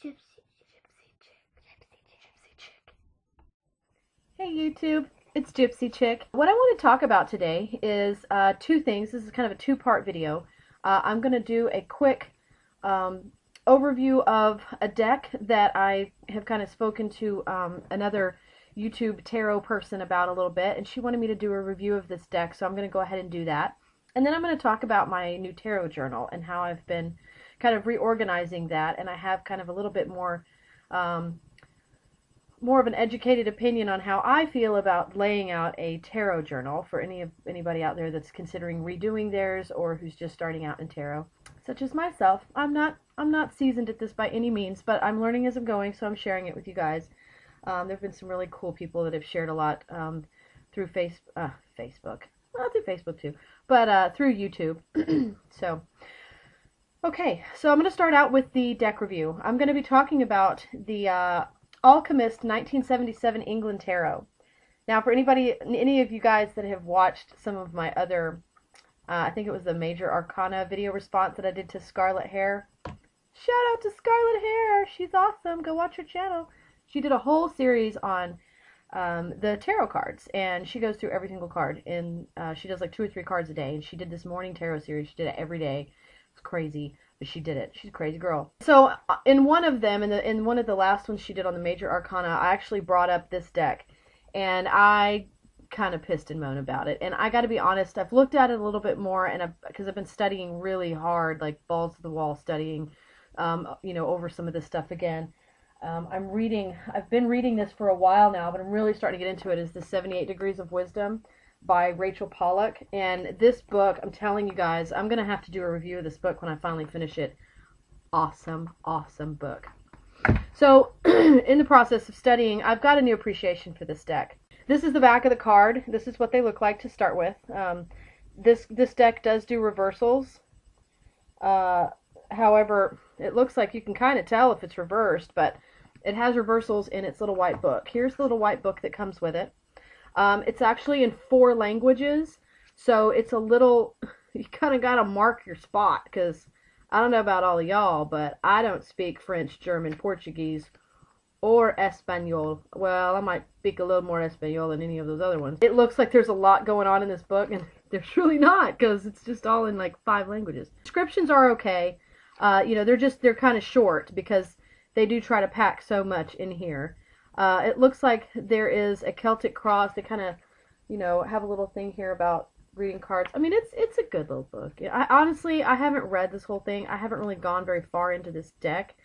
Gypsy Chick. Hey YouTube, it's Gypsy Chick. What I want to talk about today is two things. This is kind of a two-part video. I'm going to do a quick overview of a deck that I have kind of spoken to another YouTube tarot person about a little bit, and she wanted me to do a review of this deck, so I'm going to go ahead and do that. And then I'm going to talk about my new tarot journal and how I've been kind of reorganizing that, and I have kind of a little bit more of an educated opinion on how I feel about laying out a tarot journal for anybody out there that's considering redoing theirs or who's just starting out in tarot, such as myself. I'm not seasoned at this by any means, but I'm learning as I'm going, so I'm sharing it with you guys. There have been some really cool people that have shared a lot through Facebook. Well, through Facebook too, but through YouTube. So, okay, so I'm going to start out with the deck review. I'm going to be talking about the Alchemist 1977 England Tarot. Now, for any of you guys that have watched some of my other, I think it was the Major Arcana video response that I did to Scarlet Hair. Shout out to Scarlet Hair! She's awesome. Go watch her channel. She did a whole series on the tarot cards, and she goes through every single card, and she does like 2 or 3 cards a day, and she did this morning tarot series. She did it every day. It's crazy, but she did it. She's a crazy girl. So in one of them, in one of the last ones she did on the Major Arcana, I actually brought up this deck, and I kind of pissed and moaned about it. And I got to be honest, I've looked at it a little bit more, and because I've been studying really hard, like balls to the wall studying, over some of this stuff again. I've been reading this for a while now, but I'm really starting to get into it, is the 78 Degrees of Wisdom by Rachel Pollack. And this book, I'm telling you guys, I'm going to have to do a review of this book when I finally finish it. Awesome, awesome book. So, in the process of studying, I've got a new appreciation for this deck. This is the back of the card. This is what they look like to start with. This deck does do reversals. However, it looks like you can kind of tell if it's reversed, but it has reversals in its little white book. Here's the little white book that comes with it. It's actually in 4 languages, so it's a little, you kind of got to mark your spot, because I don't know about all of y'all, but I don't speak French, German, Portuguese, or Espanol. Well, I might speak a little more Espanol than any of those other ones. It looks like there's a lot going on in this book, and there's really not, because it's just all in like 5 languages. Descriptions are okay. They're kind of short, because they do try to pack so much in here. It looks like there is a Celtic cross. They kind of, have a little thing here about reading cards. I mean, it's a good little book. Honestly, I haven't read this whole thing. I haven't really gone very far into this deck,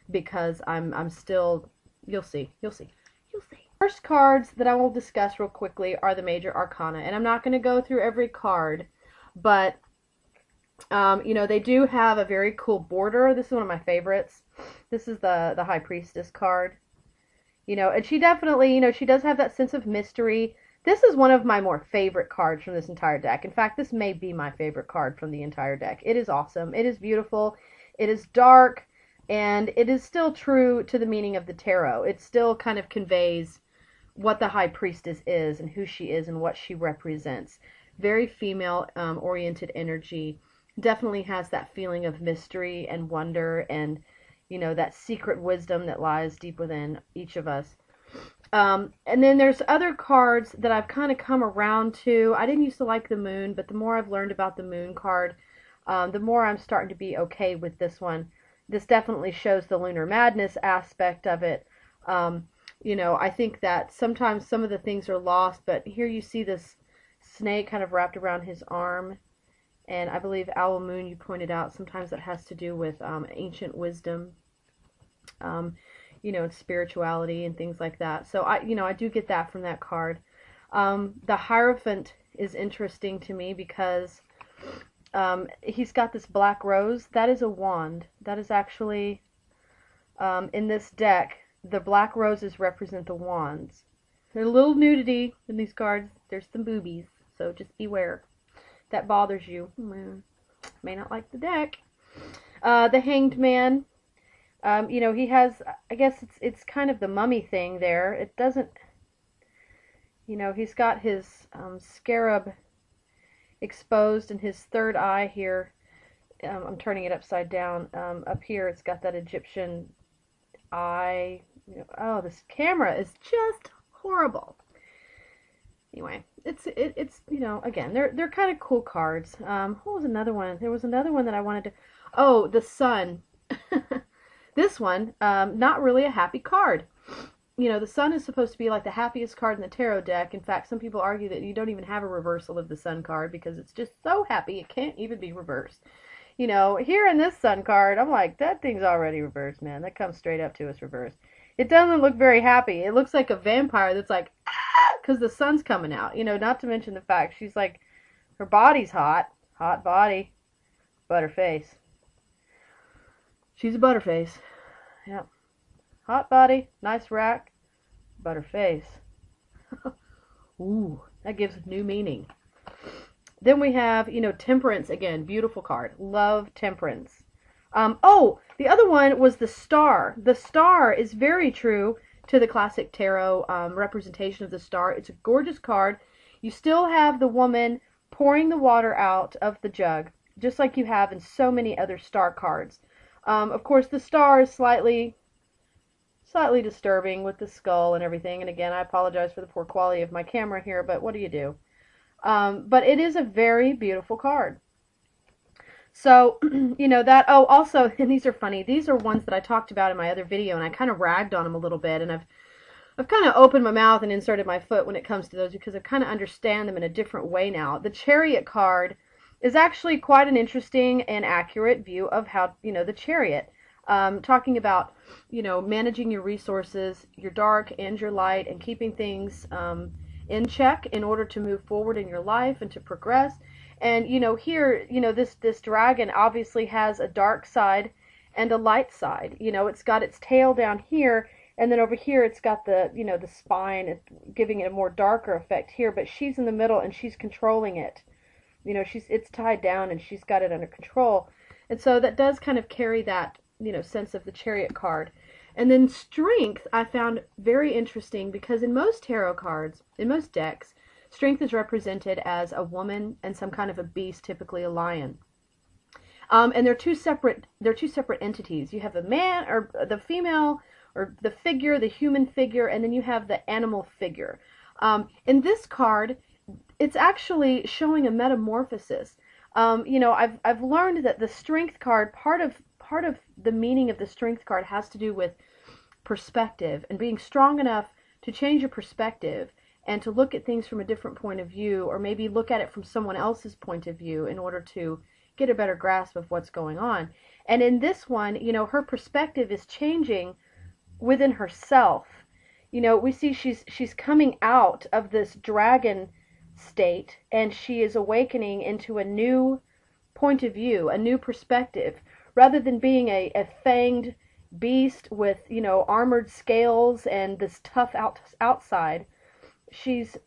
because I'm still, you'll see. First cards that I will discuss real quickly are the Major Arcana, and I'm not going to go through every card, but they do have a very cool border. This is one of my favorites. This is the High Priestess card. And she definitely, she does have that sense of mystery. This is one of my more favorite cards from this entire deck. In fact, this may be my favorite card from the entire deck. It is awesome. It is beautiful. It is dark, and it is still true to the meaning of the tarot. It still kind of conveys what the High Priestess is and who she is and what she represents. Very female oriented energy. Definitely has that feeling of mystery and wonder, and that secret wisdom that lies deep within each of us. And then there's other cards that I've kind of come around to. I didn't used to like the Moon, but the more I've learned about the Moon card, the more I'm starting to be okay with this one. This definitely shows the lunar madness aspect of it. I think that sometimes some of the things are lost, but here you see this snake kind of wrapped around his arm. And I believe Owl Moon, you pointed out, sometimes it has to do with ancient wisdom, and spirituality and things like that. So I do get that from that card. The Hierophant is interesting to me because he's got this black rose. That is a wand. That is actually, in this deck, the black roses represent the wands. There's a little nudity in these cards. There's some boobies, so just beware. That bothers you. May not like the deck. The Hanged Man. He has, I guess it's kind of the mummy thing there. It doesn't, he's got his scarab exposed and his third eye here. I'm turning it upside down. Up here it's got that Egyptian Oh, this camera is just horrible. Anyway, it's again, they're kind of cool cards. What was another one? There was another one that I wanted to. Oh, the Sun. This one, not really a happy card. The Sun is supposed to be like the happiest card in the tarot deck. In fact, some people argue that you don't even have a reversal of the Sun card because it's just so happy it can't even be reversed. Here in this Sun card, I'm like, that thing's already reversed, man. That comes straight up to us reversed. It doesn't look very happy. It looks like a vampire that's like, because the sun's coming out. Not to mention the fact she's like, her body's hot. Hot body. Butterface. She's a butterface. Yep. Hot body, nice rack, butterface. Ooh, that gives new meaning. Then we have, Temperance again. Beautiful card. Love Temperance. Oh, the other one was the Star. The Star is very true to the classic tarot representation of the Star. It's a gorgeous card. You still have the woman pouring the water out of the jug, just like you have in so many other Star cards. Of course, the Star is slightly disturbing with the skull and everything. And again, I apologize for the poor quality of my camera here, but what do you do? But it is a very beautiful card. So, also, and these are funny. These are ones that I talked about in my other video, and I kind of ragged on them a little bit, and I've kind of opened my mouth and inserted my foot when it comes to those because I kind of understand them in a different way now. The Chariot card is actually quite an interesting and accurate view of how, the Chariot. Talking about, managing your resources, your dark and your light, and keeping things in check in order to move forward in your life and to progress. And, here, this dragon obviously has a dark side and a light side. It's got its tail down here, and then over here it's got the, the spine, giving it a more darker effect here, but she's in the middle and she's controlling it. It's tied down and she's got it under control. And so that does kind of carry that, sense of the Chariot card. And then Strength I found very interesting because in most tarot cards, in most decks, Strength is represented as a woman and some kind of a beast, typically a lion. And they're two separate entities. You have the man or the female or the figure, the human figure, and then you have the animal figure. In this card, it's actually showing a metamorphosis. I've learned that the Strength card, part of the meaning of the Strength card has to do with perspective and being strong enough to change your perspective and to look at things from a different point of view, or maybe look at it from someone else's point of view in order to get a better grasp of what's going on. And in this one, her perspective is changing within herself. We see she's coming out of this dragon state, and she is awakening into a new point of view, a new perspective. Rather than being a fanged beast with, armored scales and this tough outside, she's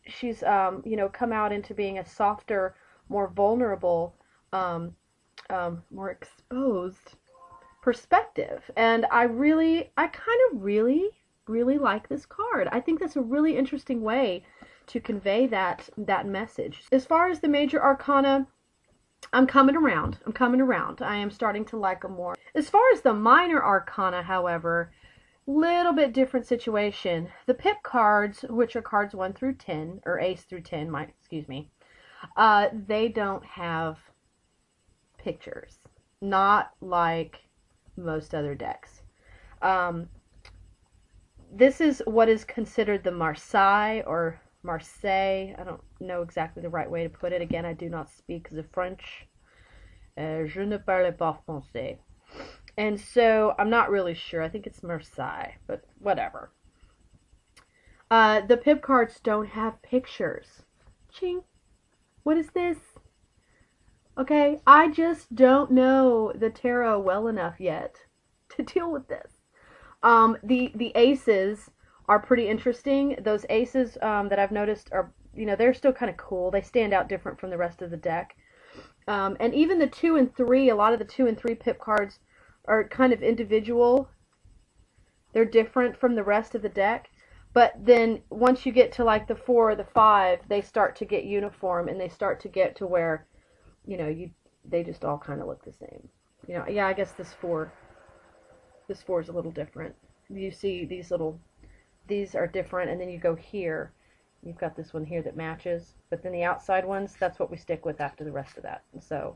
come out into being a softer, more vulnerable, more exposed perspective. And I kind of really like this card. I think that's a really interesting way to convey that message. As far as the major arcana, I'm coming around. I am starting to like them more. As far as the minor arcana, however, little bit different situation. The pip cards, which are cards 1 through 10, or ace through 10, they don't have pictures. Not like most other decks. This is what is considered the Marseille or Marseille. I don't know exactly the right way to put it. Again, I do not speak the French. Je ne parle pas français. And so I'm not really sure. I think it's Marseille, but whatever. The pip cards don't have pictures. Ching. What is this? Okay, I just don't know the tarot well enough yet to deal with this. The aces are pretty interesting. Those aces that I've noticed are, they're still kind of cool. They stand out different from the rest of the deck. And even the 2 and 3, a lot of the 2 and 3 pip cards are kind of individual. They're different from the rest of the deck. But then once you get to like the 4 or the 5, they start to get uniform and they start to get to where, they just all kind of look the same. Yeah, I guess this 4 This 4 is a little different. You see these are different, and then you go here. You've got this one here that matches, but then the outside ones, that's what we stick with after the rest of that. So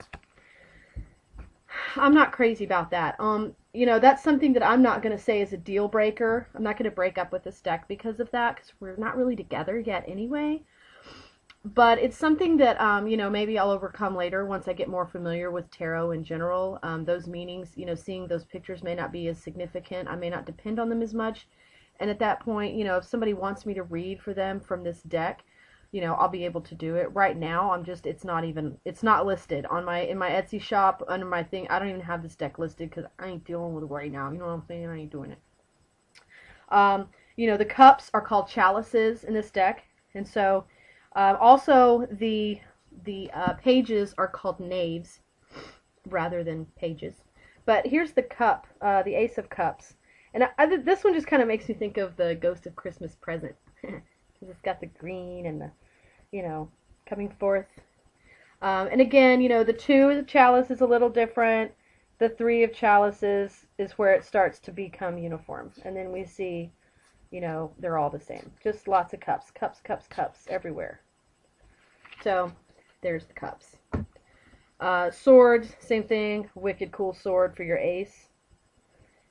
I'm not crazy about that. You know, that's something that I'm not going to say is a deal breaker. I'm not going to break up with this deck because of that, because we're not really together yet anyway. But it's something that, you know, maybe I'll overcome later once I get more familiar with tarot in general. Those meanings, you know, seeing those pictures may not be as significant. I may not depend on them as much. And at that point, you know, if somebody wants me to read for them from this deck, you know, I'll be able to do it. Right now, it's not listed on in my Etsy shop under my thing. I don't even have this deck listed because I ain't dealing with it right now. You know what I'm saying? I ain't doing it. You know, the cups are called chalices in this deck. And so, also, the pages are called knaves rather than pages. But here's the cup, the Ace of Cups. And this one just kind of makes me think of the Ghost of Christmas Present. Because it's got the green and the, you know, coming forth. And again, you know, the 2 of the chalice is a little different. The 3 of chalices is where it starts to become uniform. And then we see, you know, they're all the same. Just lots of cups. Cups, cups, cups everywhere. So, there's the cups. Swords, same thing. Wicked cool sword for your ace.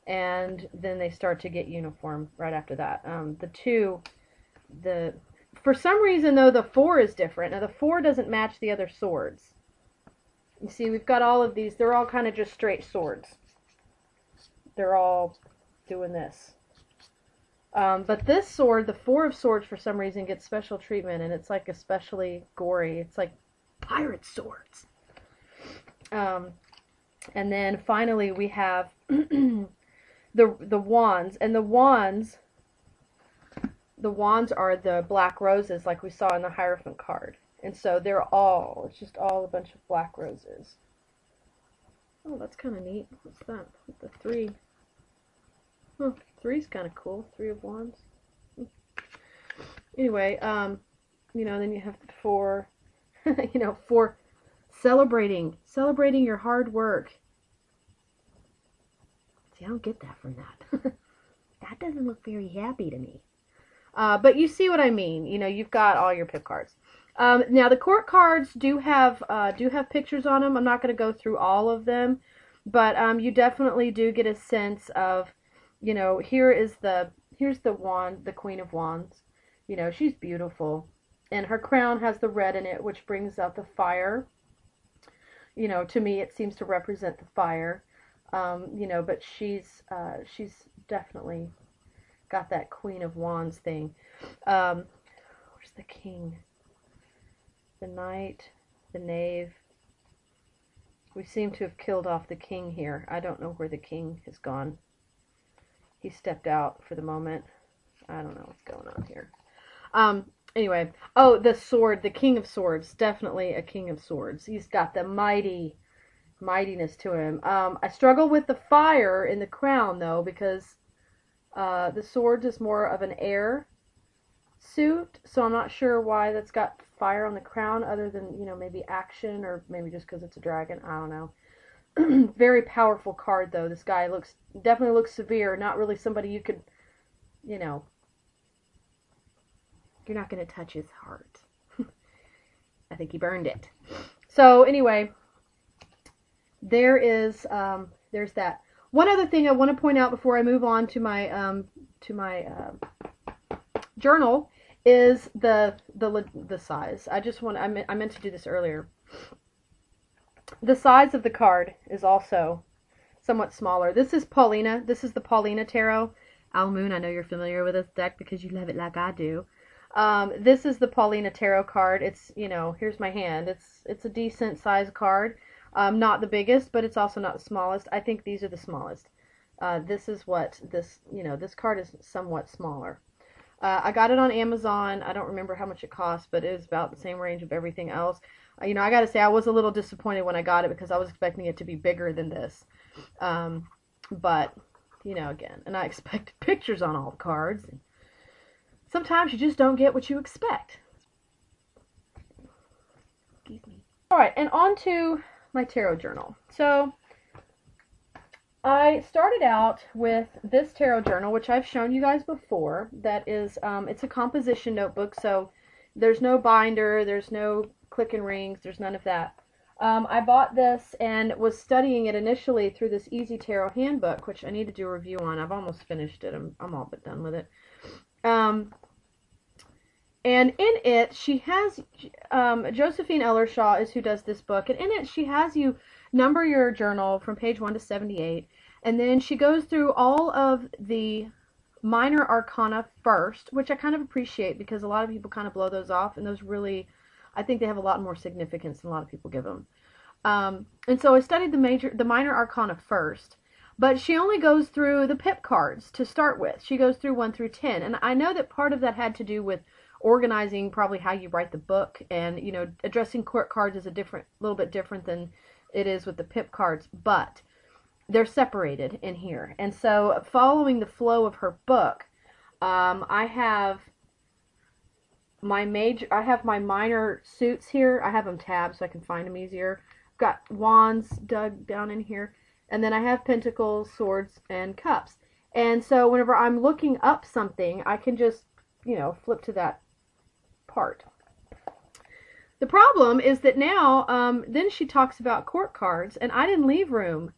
And then they start to get uniform right after that. The 2, for some reason, though, the 4 is different. Now, the 4 doesn't match the other swords. You see, we've got all of these. They're all kind of just straight swords. They're all doing this. But this sword, the 4 of swords, for some reason, gets special treatment, and it's like especially gory. It's like pirate swords. And then finally we have the wands, and the wands are the black roses like we saw in the Hierophant card. And so it's just all a bunch of black roses. Oh, that's kind of neat. What's that? The 3. Oh, 3's kind of cool. 3 of wands. Anyway, you know, then you have the 4, you know, 4 celebrating your hard work. See, I don't get that from that. That doesn't look very happy to me. But you see what I mean. You know, you've got all your pip cards. Now the court cards do have pictures on them. I'm not going to go through all of them, but you definitely do get a sense of, you know, here's the wand, the Queen of Wands. You know, she's beautiful, and her crown has the red in it, which brings out the fire. You know, to me, it seems to represent the fire. You know, but she's definitely got that Queen of Wands thing. Where's the King? The Knight, the Knave. We seem to have killed off the King here. I don't know where the King has gone. He stepped out for the moment. I don't know what's going on here. Anyway. Oh, the sword. The King of Swords. Definitely a King of Swords. He's got the mightiness to him. I struggle with the fire in the crown, though, because the sword is more of an air suit, so I'm not sure why that's got fire on the crown, other than, you know, maybe action, or maybe just because it's a dragon. I don't know. Very powerful card, though. This guy definitely looks severe. Not really somebody you could, you know, you're not going to touch his heart. I think he burned it. So anyway, there's that. One other thing I want to point out before I move on to my journal is the size. I meant to do this earlier. The size of the card is also somewhat smaller. This is Paulina. This is the Paulina Tarot. Al Moon, I know you're familiar with this deck because you love it like I do. This is the Paulina Tarot card. It's, you know, here's my hand. It's a decent size card. Not the biggest, but it's also not the smallest. I think these are the smallest. This card is somewhat smaller. I got it on Amazon. I don't remember how much it cost, but it was about the same range of everything else. You know, I gotta say, I was a little disappointed when I got it because I was expecting it to be bigger than this. But, you know, again, and I expected pictures on all the cards. And sometimes you just don't get what you expect. Excuse me. Alright, and on to my tarot journal. So, I started out with this tarot journal, which I've shown you guys before. That is, it's a composition notebook, so there's no binder, there's no click and rings, there's none of that. I bought this and was studying it initially through this Easy Tarot handbook, which I need to do a review on. I've almost finished it. I'm all but done with it. And in it, she has, Josephine Ellershaw is who does this book, and in it she has you number your journal from page 1 to 78, and then she goes through all of the minor arcana first, which I kind of appreciate because a lot of people kind of blow those off, and those really, I think they have a lot more significance than a lot of people give them. And so I studied the minor arcana first, but she only goes through the pip cards to start with. She goes through 1 through 10, and I know that part of that had to do with organizing probably how you write the book, and you know, addressing court cards is a little bit different than it is with the pip cards, but they're separated in here. And so following the flow of her book, I have my minor suits here. I have them tabbed so I can find them easier. I've got wands dug down in here, and then I have pentacles, swords, and cups. And so whenever I'm looking up something, I can just, you know, flip to that part. The problem is that now, then she talks about court cards, and I didn't leave room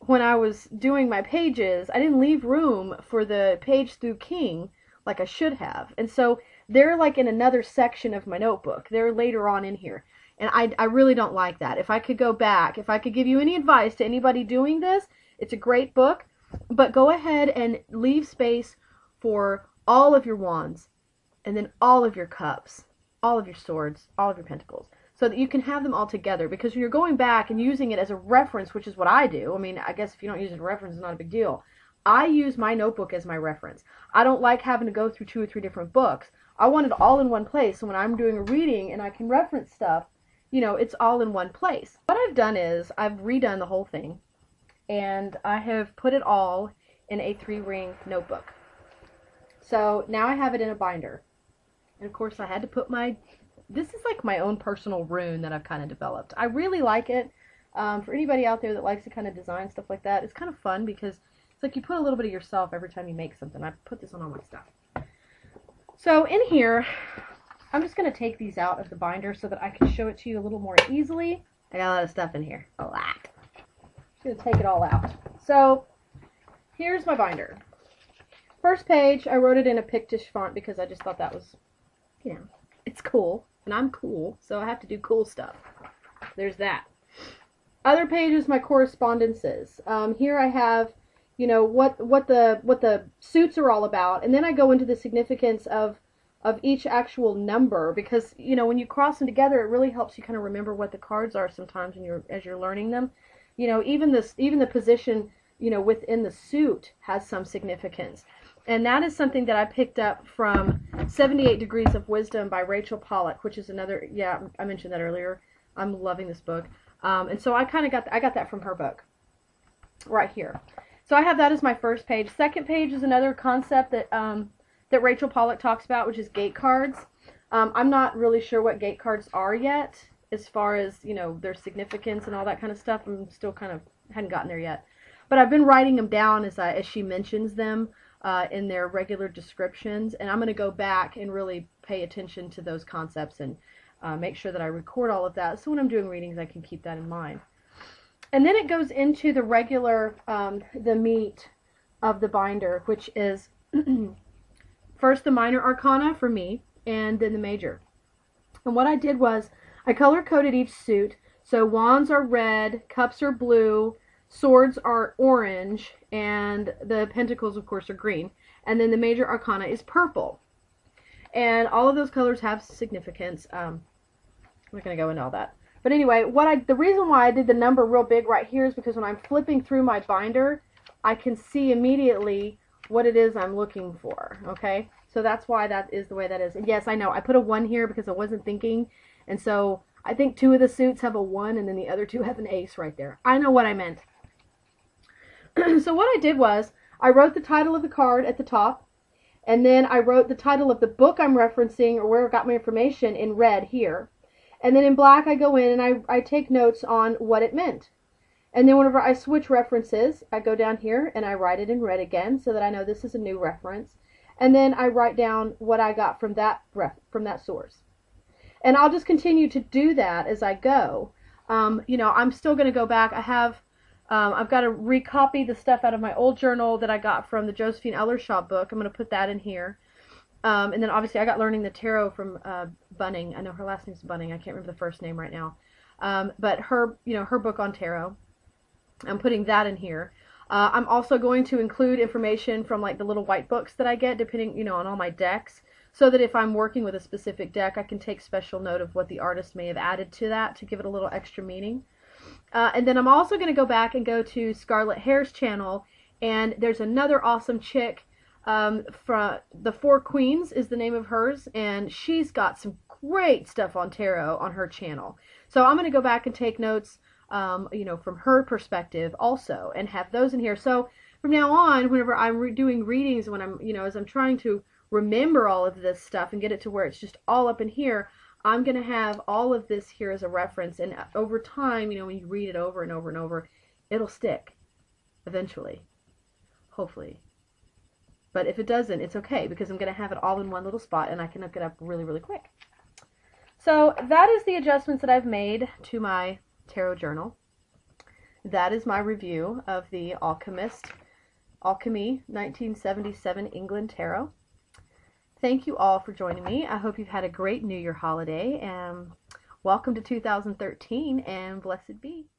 when I was doing my pages. I didn't leave room for the page through king like I should have. And so they're like in another section of my notebook. They're later on in here. And I really don't like that. If I could go back, if I could give you any advice to anybody doing this, it's a great book, but go ahead and leave space for all of your wands, and then all of your cups, all of your swords, all of your pentacles, so that you can have them all together. Because when you're going back and using it as a reference, which is what I do, I mean, I guess if you don't use it as a reference, it's not a big deal. I use my notebook as my reference. I don't like having to go through 2 or 3 different books. I want it all in one place, so when I'm doing a reading and I can reference stuff, you know, it's all in one place. What I've done is I've redone the whole thing, and I have put it all in a 3-ring notebook. So now I have it in a binder. And of course I had to put this is like my own personal rune that I've kind of developed. I really like it. For anybody out there that likes to kind of design stuff like that, it's kind of fun because it's like you put a little bit of yourself every time you make something. I put this on all my stuff. So in here, I'm just going to take these out of the binder so that I can show it to you a little more easily. I got a lot of stuff in here. A lot. I'm going to take it all out. So here's my binder. First page, I wrote it in a Pictish font because I just thought that was, you know, it's cool. And I'm cool, so I have to do cool stuff. There's that. Other page is my correspondences. Here I have, you know, what the suits are all about, and then I go into the significance of each actual number, because, you know, when you cross them together, it really helps you kind of remember what the cards are sometimes as you're learning them. You know, even the position, you know, within the suit has some significance. And that is something that I picked up from 78 Degrees of Wisdom by Rachel Pollack, which is another, yeah, I mentioned that earlier. I'm loving this book. And so I got that from her book right here. So I have that as my first page. Second page is another concept that that Rachel Pollack talks about, which is gate cards. I'm not really sure what gate cards are yet, as far as, you know, their significance and all that kind of stuff. I'm still kind of hadn't gotten there yet. But I've been writing them down as she mentions them in their regular descriptions, and I'm going to go back and really pay attention to those concepts and make sure that I record all of that, so when I'm doing readings I can keep that in mind. And then it goes into the regular, the meat of the binder, which is first the minor arcana for me, and then the major. And what I did was I color-coded each suit. So wands are red, cups are blue, swords are orange, and the pentacles, of course, are green. And then the major arcana is purple. And all of those colors have significance. I'm not going to go into all that. But anyway, the reason why I did the number real big right here is because when I'm flipping through my binder, I can see immediately what it is I'm looking for. Okay? So that's why that is the way that is. And yes, I know, I put a 1 here because I wasn't thinking. And so I think 2 of the suits have a 1, and then the other 2 have an ace right there. I know what I meant. So what I did was, I wrote the title of the card at the top, and then I wrote the title of the book I'm referencing, or where I got my information, in red here. And then in black I go in and I take notes on what it meant. And then whenever I switch references, I go down here and I write it in red again so that I know this is a new reference. And then I write down what I got from that source. And I'll just continue to do that as I go. You know, I'm still going to go back. I've got to recopy the stuff out of my old journal that I got from the Josephine Ellershaw book. I'm going to put that in here. And then obviously I got Learning the Tarot from Bunning. I know her last name's Bunning. I can't remember the first name right now. But her, you know, her book on tarot. I'm putting that in here. I'm also going to include information from like the little white books that I get, depending, you know, on all my decks, so that if I'm working with a specific deck, I can take special note of what the artist may have added to that to give it a little extra meaning. And then I'm also going to go back and go to Scarlet Hair's channel, and there's another awesome chick from the Four Queens is the name of hers, and she's got some great stuff on tarot on her channel. So I'm going to go back and take notes, you know, from her perspective also, and have those in here. So from now on, whenever I'm doing readings, when I'm, you know, as I'm trying to remember all of this stuff and get it to where it's just all up in here, I'm going to have all of this here as a reference. And over time, you know, when you read it over and over and over, it'll stick eventually, hopefully. But if it doesn't, it's okay, because I'm going to have it all in one little spot and I can look it up really, really quick. So that is the adjustments that I've made to my tarot journal. That is my review of the Alchemy 1977 England Tarot. Thank you all for joining me. I hope you've had a great New Year holiday, and welcome to 2013, and blessed be.